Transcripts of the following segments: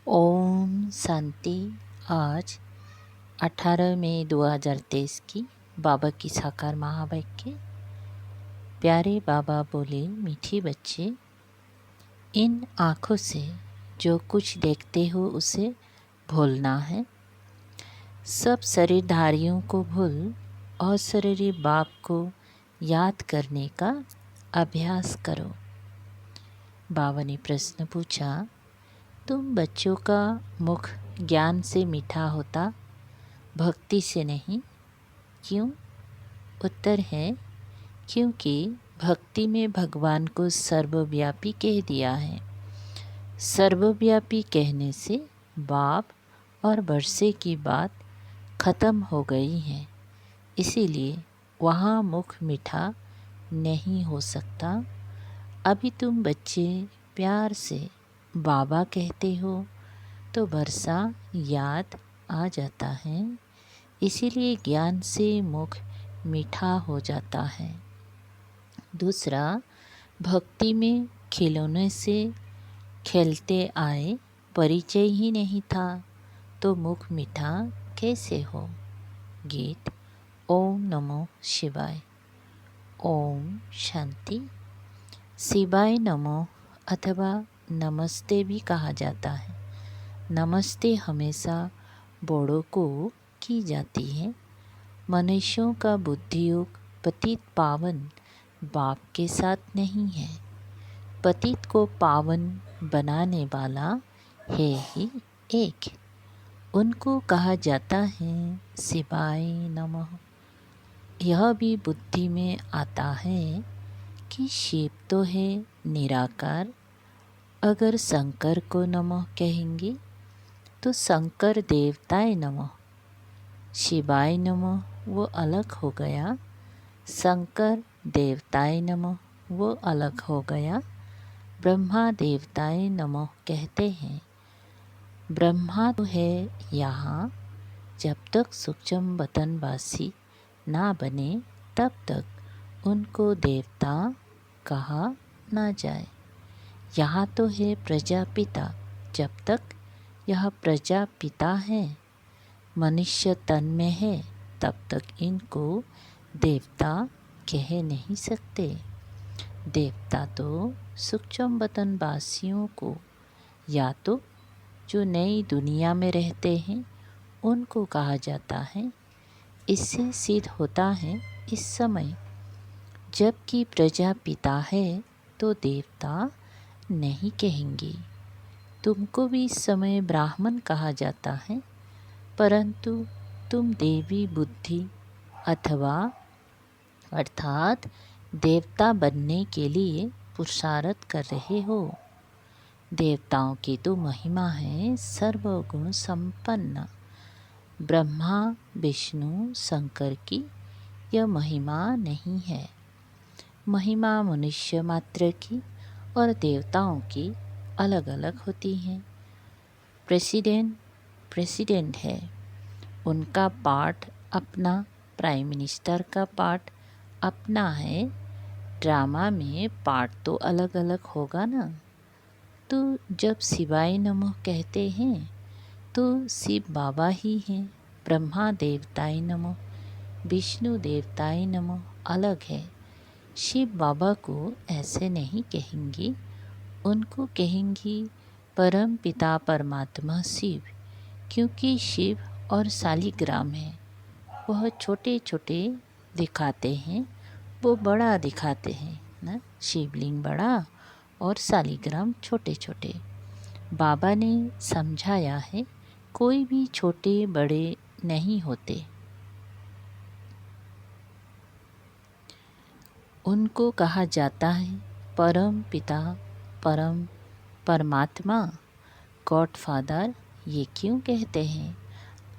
ओम शांति। आज 18 मई 2023 की बाबा की साकार महावाक्य। प्यारे बाबा बोले, मीठी बच्चे, इन आँखों से जो कुछ देखते हो उसे भूलना है। सब शरीरधारियों को भूल और शरीरी बाप को याद करने का अभ्यास करो। बाबा ने प्रश्न पूछा, तुम बच्चों का मुख ज्ञान से मीठा होता, भक्ति से नहीं, क्यों? उत्तर है, क्योंकि भक्ति में भगवान को सर्वव्यापी कह दिया है। सर्वव्यापी कहने से बाप और वर्षे की बात खत्म हो गई है, इसीलिए वहाँ मुख मीठा नहीं हो सकता। अभी तुम बच्चे प्यार से बाबा कहते हो तो वर्षा याद आ जाता है, इसीलिए ज्ञान से मुख मीठा हो जाता है। दूसरा, भक्ति में खिलौने से खेलते आए, परिचय ही नहीं था तो मुख मीठा कैसे हो। गीत। ओम नमो शिवाय। ओम शांति। शिवाय नमो अथवा नमस्ते भी कहा जाता है। नमस्ते हमेशा बड़ों को की जाती है। मनुष्यों का बुद्धियोग पतित पावन बाप के साथ नहीं है। पतित को पावन बनाने वाला है ही एक, उनको कहा जाता है शिवाय नमः। यह भी बुद्धि में आता है कि शिव तो है निराकार, अगर शंकर को नमः कहेंगे तो शंकर देवताय नमः। शिवाय नमः वो अलग हो गया, शंकर देवताय नमः वो अलग हो गया। ब्रह्मा देवताय नमः कहते हैं। ब्रह्मा तो है यहाँ, जब तक सूक्ष्म वतनवासी ना बने तब तक उनको देवता कहा ना जाए। यहाँ तो है प्रजापिता, जब तक यह प्रजापिता है, मनुष्य तन में है, तब तक इनको देवता कह नहीं सकते। देवता तो सूक्ष्म वतनवासियों को, या तो जो नई दुनिया में रहते हैं उनको कहा जाता है। इससे सिद्ध होता है इस समय जबकि प्रजापिता है तो देवता नहीं कहेंगे। तुमको भी इस समय ब्राह्मण कहा जाता है, परंतु तुम देवी बुद्धि अर्थात देवता बनने के लिए पुरुषार्थ कर रहे हो। देवताओं की तो महिमा है सर्वगुण संपन्न। ब्रह्मा विष्णु शंकर की यह महिमा नहीं है। महिमा मनुष्य मात्र की और देवताओं की अलग अलग होती हैं। प्रेसिडेंट है, उनका पार्ट अपना, प्राइम मिनिस्टर का पार्ट अपना है। ड्रामा में पार्ट तो अलग अलग होगा ना। तो जब शिवाय नमः कहते हैं तो शिव बाबा ही हैं। ब्रह्मा देवताय नमः, विष्णु देवताय नमः अलग है। शिव बाबा को ऐसे नहीं कहेंगी, उनको कहेंगी परम पिता परमात्मा शिव, क्योंकि शिव और शालिग्राम है, वह छोटे छोटे दिखाते हैं, वो बड़ा दिखाते हैं ना। शिवलिंग बड़ा और शालिग्राम छोटे छोटे। बाबा ने समझाया है कोई भी छोटे बड़े नहीं होते, उनको कहा जाता है परम पिता परम परमात्मा, गॉड फादर। ये क्यों कहते हैं?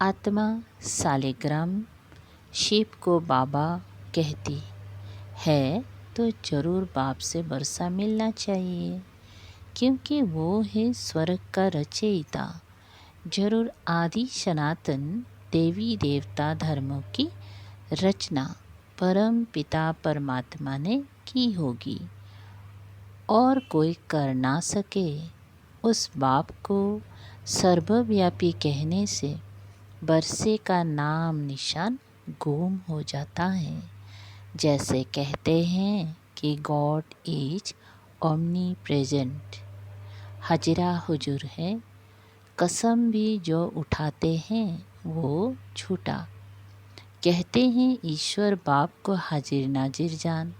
आत्मा शालिग्राम शिव को बाबा कहती है तो ज़रूर बाप से वर्षा मिलना चाहिए, क्योंकि वो है स्वर्ग का रचयिता। जरूर आदि सनातन देवी देवता धर्मों की रचना परम पिता परमात्मा ने की होगी और कोई कर ना सके। उस बाप को सर्वव्यापी कहने से बरसे का नाम निशान गुम हो जाता है। जैसे कहते हैं कि गॉड इज ओमनी प्रेजेंट, हाजिरा हुजूर है, कसम भी जो उठाते हैं वो झूठा। कहते हैं ईश्वर बाप को हाजिर नाजिर जान,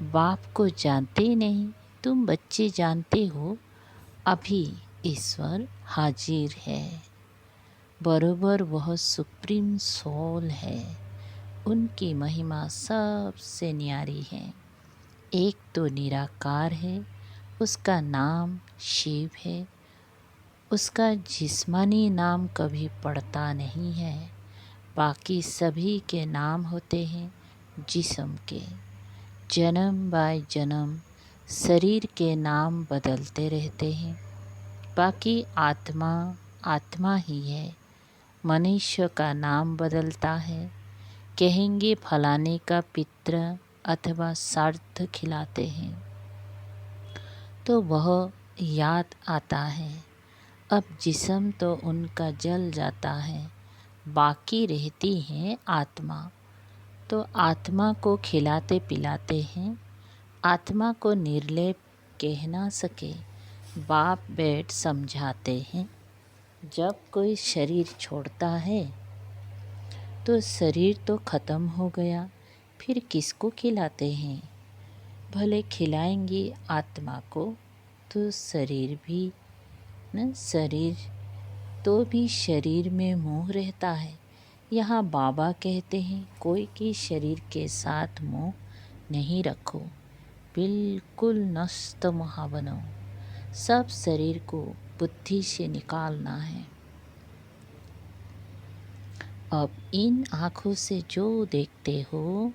बाप को जानते नहीं, तुम बच्चे जानते हो अभी ईश्वर हाजिर है। बरोबर वह सुप्रीम सोल है, उनकी महिमा सबसे न्यारी है। एक तो निराकार है, उसका नाम शिव है। उसका जिस्मानी नाम कभी पड़ता नहीं है। बाकी सभी के नाम होते हैं जिस्म के। जन्म बाय जन्म शरीर के नाम बदलते रहते हैं। बाकी आत्मा आत्मा ही है। मनुष्य का नाम बदलता है। कहेंगे फलाने का पित्र अथवा श्राद्ध खिलाते हैं तो वह याद आता है। अब जिस्म तो उनका जल जाता है, बाकी रहती है आत्मा। तो आत्मा को खिलाते पिलाते हैं। आत्मा को निर्लेप कह ना सके, बाप बैठ समझाते हैं। जब कोई शरीर छोड़ता है तो शरीर तो ख़त्म हो गया, फिर किसको खिलाते हैं? भले खिलाएंगे आत्मा को तो शरीर भी शरीर तो भी शरीर में मोह रहता है। यहाँ बाबा कहते हैं कोई के शरीर के साथ मोह नहीं रखो, बिल्कुल नष्ट मोह बनो। सब शरीर को बुद्धि से निकालना है। अब इन आँखों से जो देखते हो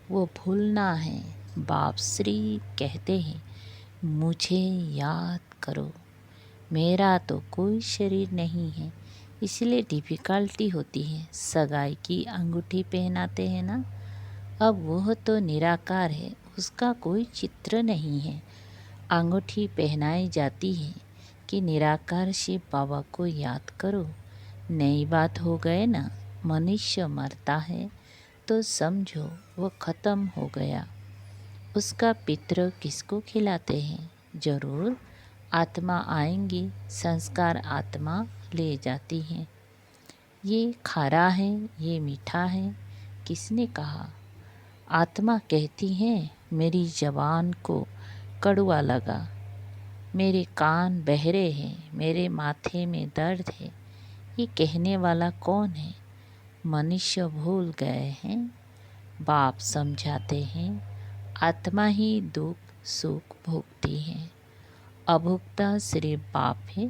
वो भूलना है। बाप श्री कहते हैं मुझे याद करो। मेरा तो कोई शरीर नहीं है, इसलिए डिफ़िकल्टी होती है। सगाई की अंगूठी पहनाते हैं ना, अब वह तो निराकार है, उसका कोई चित्र नहीं है। अंगूठी पहनाई जाती है कि निराकार शिव बाबा को याद करो। नई बात हो गए ना। मनुष्य मरता है तो समझो वो ख़त्म हो गया। उसका पितृ किसको खिलाते हैं? ज़रूर आत्मा आएंगी, संस्कार आत्मा ले जाती हैं। ये खारा है, ये मीठा है, किसने कहा? आत्मा कहती है मेरी ज़बान को कड़वा लगा, मेरे कान बहरे हैं, मेरे माथे में दर्द है। ये कहने वाला कौन है? मनुष्य भूल गए हैं। बाप समझाते हैं आत्मा ही दुख सुख भोगती है। अभुक्ता सिर्फ बाप है।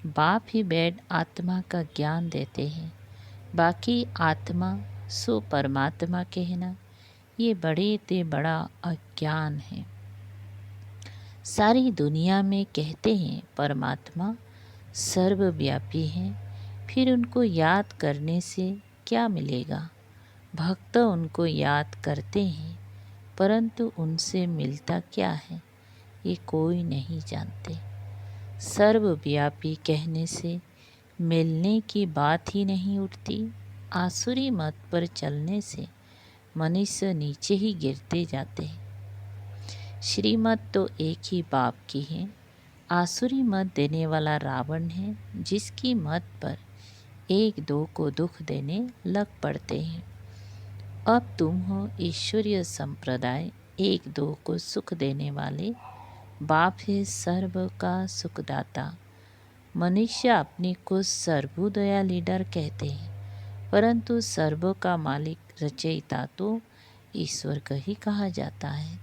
बाप ही बैठ आत्मा का ज्ञान देते हैं। बाकी आत्मा सो परमात्मा कहना ये बड़े ते बड़ा अज्ञान है। सारी दुनिया में कहते हैं परमात्मा सर्वव्यापी है, फिर उनको याद करने से क्या मिलेगा? भक्त उनको याद करते हैं, परंतु उनसे मिलता क्या है ये कोई नहीं जानते। सर्वव्यापी कहने से मिलने की बात ही नहीं उठती। आसुरी मत पर चलने से मनुष्य नीचे ही गिरते जाते हैं। श्रीमत तो एक ही बाप की है। आसुरी मत देने वाला रावण है, जिसकी मत पर एक दो को दुख देने लग पड़ते हैं। अब तुम हो ईश्वरीय संप्रदाय, एक दो को सुख देने वाले। बाप है सर्व का सुखदाता। मनुष्य अपने को सर्वोदया लीडर कहते हैं, परंतु सर्व का मालिक रचयिता तो ईश्वर का ही कहा जाता है।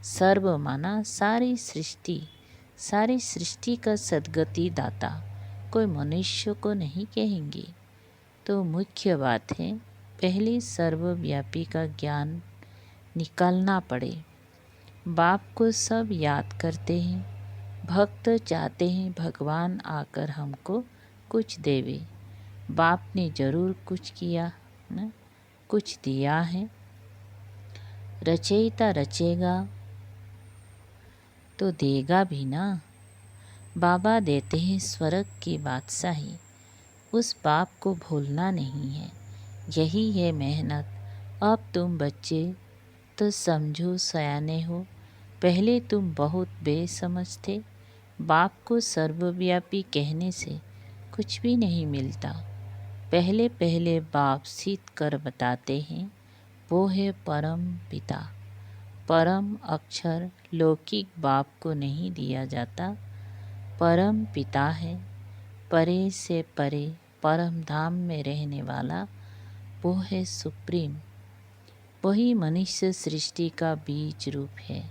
सर्व माना सारी सृष्टि का सद्गति दाता। कोई मनुष्य को नहीं कहेंगे। तो मुख्य बात है पहले सर्वव्यापी का ज्ञान निकालना पड़े। बाप को सब याद करते हैं। भक्त चाहते हैं भगवान आकर हमको कुछ देवे। बाप ने ज़रूर कुछ किया ना, कुछ दिया है। रचयिता रचेगा तो देगा भी ना। बाबा देते हैं स्वर्ग की बादशाही, उस बाप को भूलना नहीं है। यही है मेहनत। अब तुम बच्चे तो समझो सयाने हो, पहले तुम बहुत बेसमझ थे। बाप को सर्वव्यापी कहने से कुछ भी नहीं मिलता। पहले पहले बाप सीध कर बताते हैं, वो है परम पिता। परम अक्षर लौकिक बाप को नहीं दिया जाता। परम पिता है, परे से परे परम धाम में रहने वाला, वो है सुप्रीम। वही मनुष्य सृष्टि का बीज रूप है।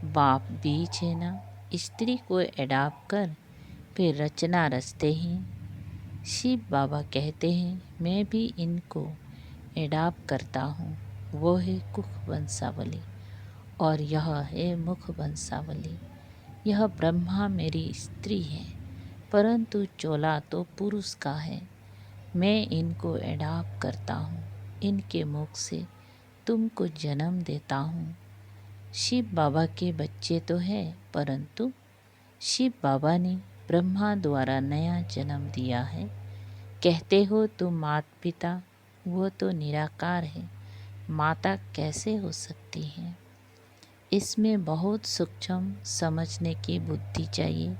बाप बीज है ना, स्त्री को एडाप्ट कर फिर रचना रचते हैं। शिव बाबा कहते हैं, मैं भी इनको एडाप्ट करता हूँ। वो है कुख वंशावली और यह है मुख वंशावली। यह ब्रह्मा मेरी स्त्री है, परंतु चोला तो पुरुष का है। मैं इनको एडाप्ट करता हूँ, इनके मुख से तुमको जन्म देता हूँ। शिव बाबा के बच्चे तो है, परंतु शिव बाबा ने ब्रह्मा द्वारा नया जन्म दिया है। कहते हो तुम माता पिता, वो तो निराकार है, माता कैसे हो सकती है? इसमें बहुत सूक्ष्म समझने की बुद्धि चाहिए।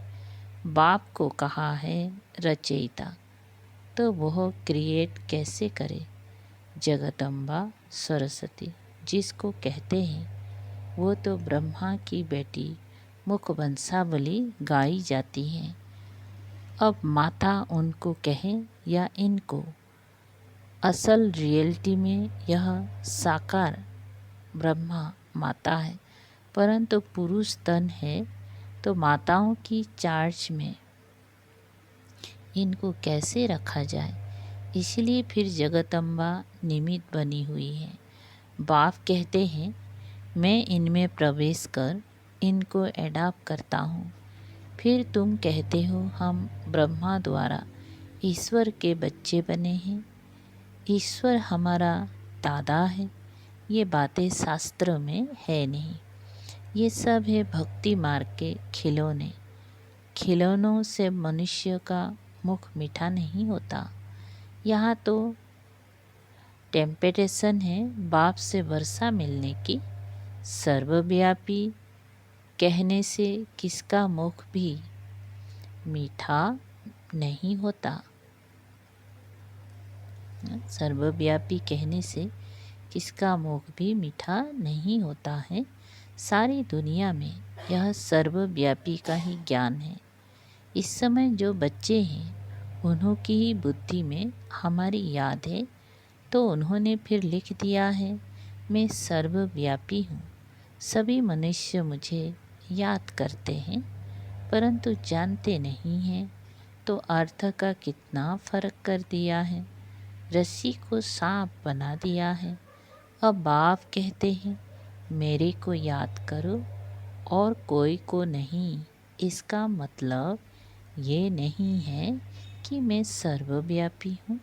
बाप को कहा है रचयिता, तो वह क्रिएट कैसे करे? जगदम्बा सरस्वती जिसको कहते हैं, वो तो ब्रह्मा की बेटी मुख वंशावली गाई जाती है। अब माता उनको कहें या इनको, असल रियलिटी में यह साकार ब्रह्मा माता है, परंतु पुरुष तन है, तो माताओं की चार्ज में इनको कैसे रखा जाए? इसलिए फिर जगदम्बा निमित्त बनी हुई है। बाप कहते हैं, मैं इनमें प्रवेश कर इनको एडाप्ट करता हूँ। फिर तुम कहते हो हम ब्रह्मा द्वारा ईश्वर के बच्चे बने हैं, ईश्वर हमारा दादा है। ये बातें शास्त्र में है नहीं, ये सब है भक्ति मार्ग के खिलौने। खिलौनों से मनुष्य का मुख मीठा नहीं होता। यहाँ तो टेम्पटेशन है बाप से वर्षा मिलने की। सर्वव्यापी कहने से किसका मुख भी मीठा नहीं होता। सर्वव्यापी कहने से किसका मुख भी मीठा नहीं होता है। सारी दुनिया में यह सर्वव्यापी का ही ज्ञान है। इस समय जो बच्चे हैं, उन्हों की ही बुद्धि में हमारी याद है, तो उन्होंने फिर लिख दिया है, मैं सर्वव्यापी हूँ। सभी मनुष्य मुझे याद करते हैं, परंतु जानते नहीं हैं। तो अर्थ का कितना फर्क कर दिया है, रस्सी को सांप बना दिया है। अब बाप कहते हैं, मेरे को याद करो और कोई को नहीं। इसका मतलब ये नहीं है कि मैं सर्वव्यापी हूँ।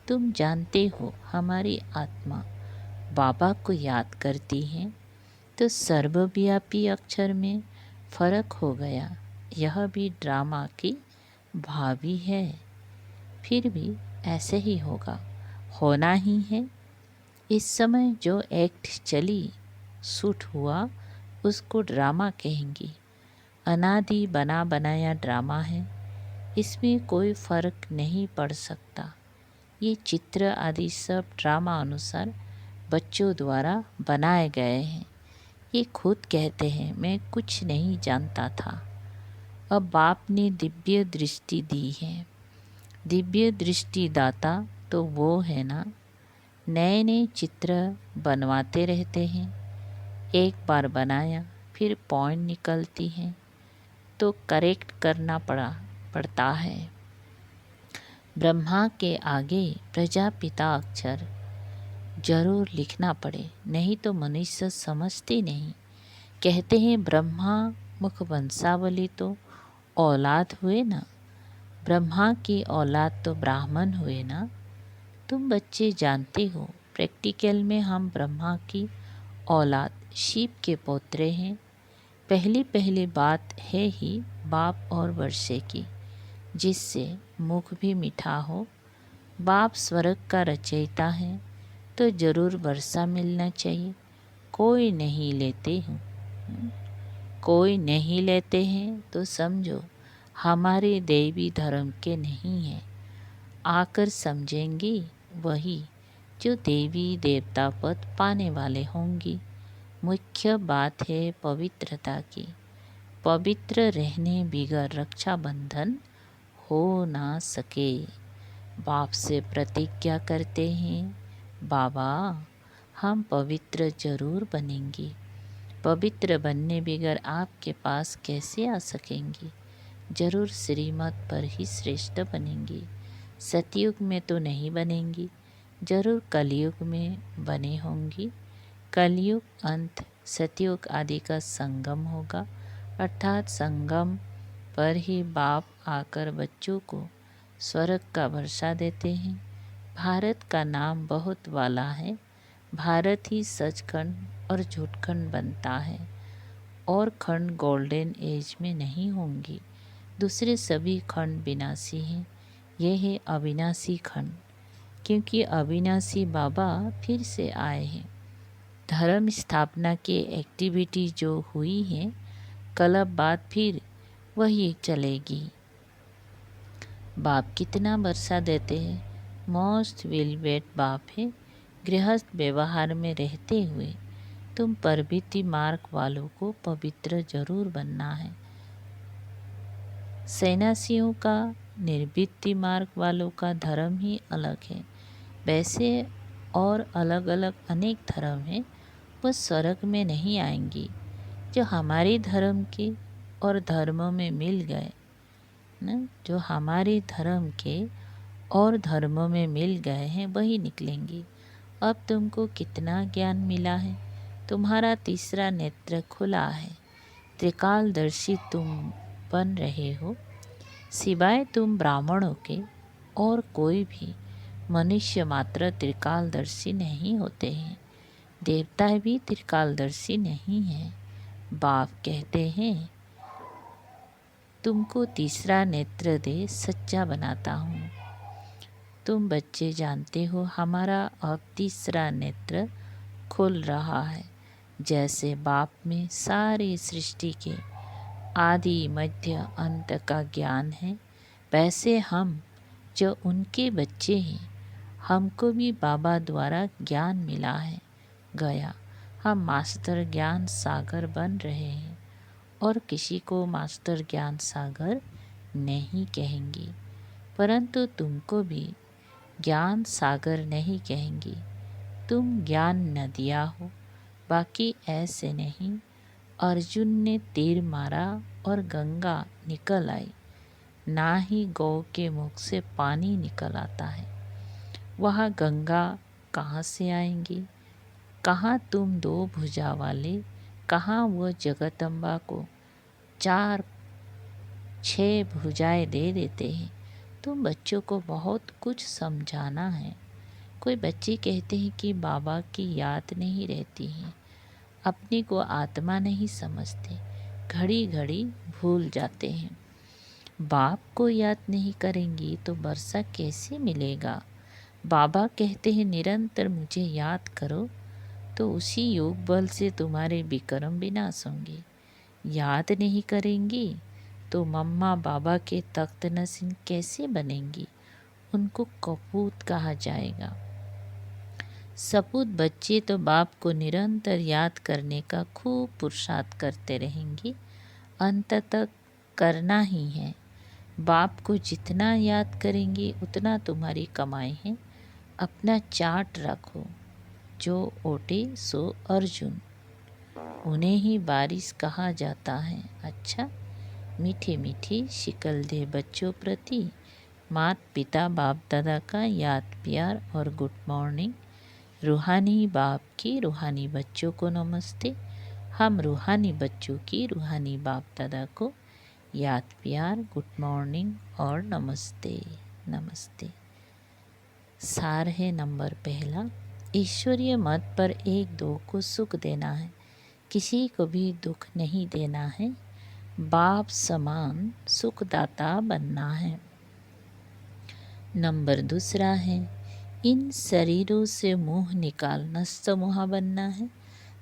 तुम जानते हो हमारी आत्मा बाबा को याद करती है, तो सर्वव्यापी अक्षर में फर्क हो गया। यह भी ड्रामा की भावी है, फिर भी ऐसे ही होगा, होना ही है। इस समय जो एक्ट चली शूट हुआ, उसको ड्रामा कहेंगी। अनादि बना बनाया ड्रामा है, इसमें कोई फर्क नहीं पड़ सकता। ये चित्र आदि सब ड्रामा अनुसार बच्चों द्वारा बनाए गए हैं। ये खुद कहते हैं, मैं कुछ नहीं जानता था। अब बाप ने दिव्य दृष्टि दी है। दिव्य दृष्टि दाता तो वो है ना, नए नए चित्र बनवाते रहते हैं। एक बार बनाया फिर पॉइंट निकलती हैं, तो करेक्ट करना पड़ता है। ब्रह्मा के आगे प्रजापिता अक्षर जरूर लिखना पड़े, नहीं तो मनुष्य समझते नहीं। कहते हैं ब्रह्मा मुख वंशावली तो औलाद हुए ना, ब्रह्मा की औलाद तो ब्राह्मण हुए ना। तुम बच्चे जानते हो, प्रैक्टिकल में हम ब्रह्मा की औलाद शिव के पौत्रे हैं। पहली पहली बात है ही बाप और वर्षे की, जिससे मुख भी मीठा हो। बाप स्वर्ग का रचयिता है तो जरूर वर्षा मिलना चाहिए। कोई नहीं लेते हूँ, कोई नहीं लेते हैं तो समझो हमारे देवी धर्म के नहीं हैं। आकर समझेंगी वही जो देवी देवता पद पाने वाले होंगी। मुख्य बात है पवित्रता की। पवित्र रहने बिगर रक्षाबंधन हो ना सके। बाप से प्रतिज्ञा करते हैं, बाबा हम पवित्र जरूर बनेंगे। पवित्र बनने बिगर आपके पास कैसे आ सकेंगी? जरूर श्रीमत पर ही श्रेष्ठ बनेंगी। सतयुग में तो नहीं बनेंगी, जरूर कलयुग में बने होंगी। कलयुग अंत सतयुग आदि का संगम होगा, अर्थात संगम पर ही बाप आकर बच्चों को स्वर्ग का वर्षा देते हैं। भारत का नाम बहुत वाला है। भारत ही सचखंड और झूठखंड बनता है, और खंड गोल्डन एज में नहीं होंगी। दूसरे सभी खंड विनाशी हैं, ये है अविनाशी खंड, क्योंकि अविनाशी बाबा फिर से आए हैं। धर्म स्थापना की एक्टिविटी जो हुई है, कल अब बात फिर वही चलेगी। बाप कितना वर्षा देते हैं? मोस्ट वेलवेट बाप है। गृहस्थ व्यवहार में रहते हुए तुम प्रवृत्ति मार्ग वालों को पवित्र जरूर बनना है। सन्यासियों का निर्वृत्ति मार्ग वालों का धर्म ही अलग है। वैसे और अलग अलग अनेक धर्म हैं, वह स्वर्ग में नहीं आएंगी। जो हमारे धर्म के और धर्मों में मिल गए न, जो हमारे धर्म के और धर्मों में मिल गए हैं वही निकलेंगी। अब तुमको कितना ज्ञान मिला है? तुम्हारा तीसरा नेत्र खुला है। त्रिकालदर्शी तुम बन रहे हो। सिवाय तुम ब्राह्मणों के और कोई भी मनुष्य मात्र त्रिकालदर्शी नहीं होते हैं। देवता भी त्रिकालदर्शी नहीं हैं। बाप कहते हैं तुमको तीसरा नेत्र दे सच्चा बनाता हूँ। तुम बच्चे जानते हो हमारा अब तीसरा नेत्र खुल रहा है। जैसे बाप में सारी सृष्टि के आदि मध्य अंत का ज्ञान है, वैसे हम जो उनके बच्चे हैं, हमको भी बाबा द्वारा ज्ञान मिला है गया। हम मास्टर ज्ञान सागर बन रहे हैं, और किसी को मास्टर ज्ञान सागर नहीं कहेंगी, परंतु तुमको भी ज्ञान सागर नहीं कहेंगी। तुम ज्ञान नदियाँ हो, बाकी ऐसे नहीं। अर्जुन ने तीर मारा और गंगा निकल आई, ना ही गौ के मुख से पानी निकल आता है। वह गंगा कहाँ से आएंगी? कहाँ तुम दो भुजा वाले, कहाँ वो जगदम्बा को 4-6 भुजाएं दे देते हैं। तुम बच्चों को बहुत कुछ समझाना है। कोई बच्चे कहते हैं कि बाबा की याद नहीं रहती है, अपने को आत्मा नहीं समझते, घड़ी घड़ी भूल जाते हैं। बाप को याद नहीं करेंगी तो वर्षा कैसे मिलेगा? बाबा कहते हैं निरंतर मुझे याद करो, तो उसी योग बल से तुम्हारे विक्रम विनाश होंगे। याद नहीं करेंगी तो मम्मा बाबा के तख्त नसीन कैसे बनेंगी? उनको कपूत कहा जाएगा। सपूत बच्चे तो बाप को निरंतर याद करने का खूब पुरुषार्थ करते रहेंगे, अंत तक करना ही है। बाप को जितना याद करेंगे उतना तुम्हारी कमाई है। अपना चार्ट रखो, जो ओटे सो अर्जुन। उन्हें ही बारिश कहा जाता है। अच्छा, मीठे मीठे शिकल दे बच्चों प्रति मात पिता बाप दादा का याद प्यार और गुड मॉर्निंग। रूहानी बाप की रूहानी बच्चों को नमस्ते। हम रूहानी बच्चों की रूहानी बाप दादा को याद प्यार गुड मॉर्निंग और नमस्ते नमस्ते। सार है नंबर पहला, ईश्वरीय मत पर एक दो को सुख देना है, किसी को भी दुख नहीं देना है। बाप समान सुखदाता बनना है। नंबर दूसरा है, इन शरीरों से मोह निकाल नस्तमोहा बनना है।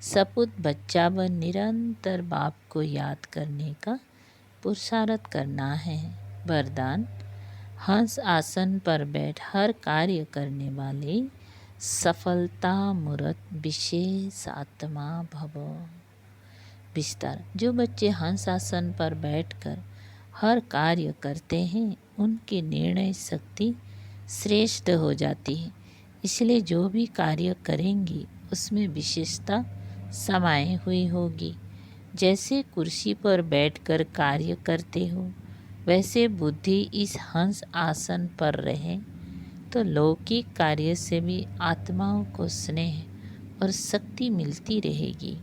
सपूत बच्चा बन निरंतर बाप को याद करने का पुरुषार्थ करना है। वरदान, हंस आसन पर बैठ हर कार्य करने वाले सफलता मूर्त विशेष आत्मा भव। विस्तार, जो बच्चे हंस आसन पर बैठकर हर कार्य करते हैं उनकी निर्णय शक्ति श्रेष्ठ हो जाती है, इसलिए जो भी कार्य करेंगी उसमें विशेषता समाई हुई होगी। जैसे कुर्सी पर बैठकर कार्य करते हो, वैसे बुद्धि इस हंस आसन पर रहे तो लौकिक कार्य से भी आत्माओं को स्नेह और शक्ति मिलती रहेगी।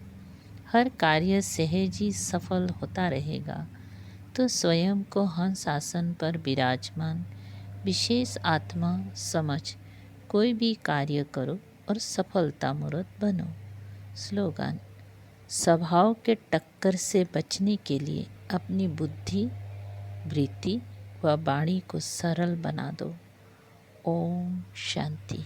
हर कार्य सहज ही सफल होता रहेगा। तो स्वयं को हंस आसन पर विराजमान विशेष आत्मा समझ कोई भी कार्य करो और सफलता मूर्त बनो। स्लोगन, स्वभाव के टक्कर से बचने के लिए अपनी बुद्धि, वृत्ति व वाणी को सरल बना दो। ओम शांति।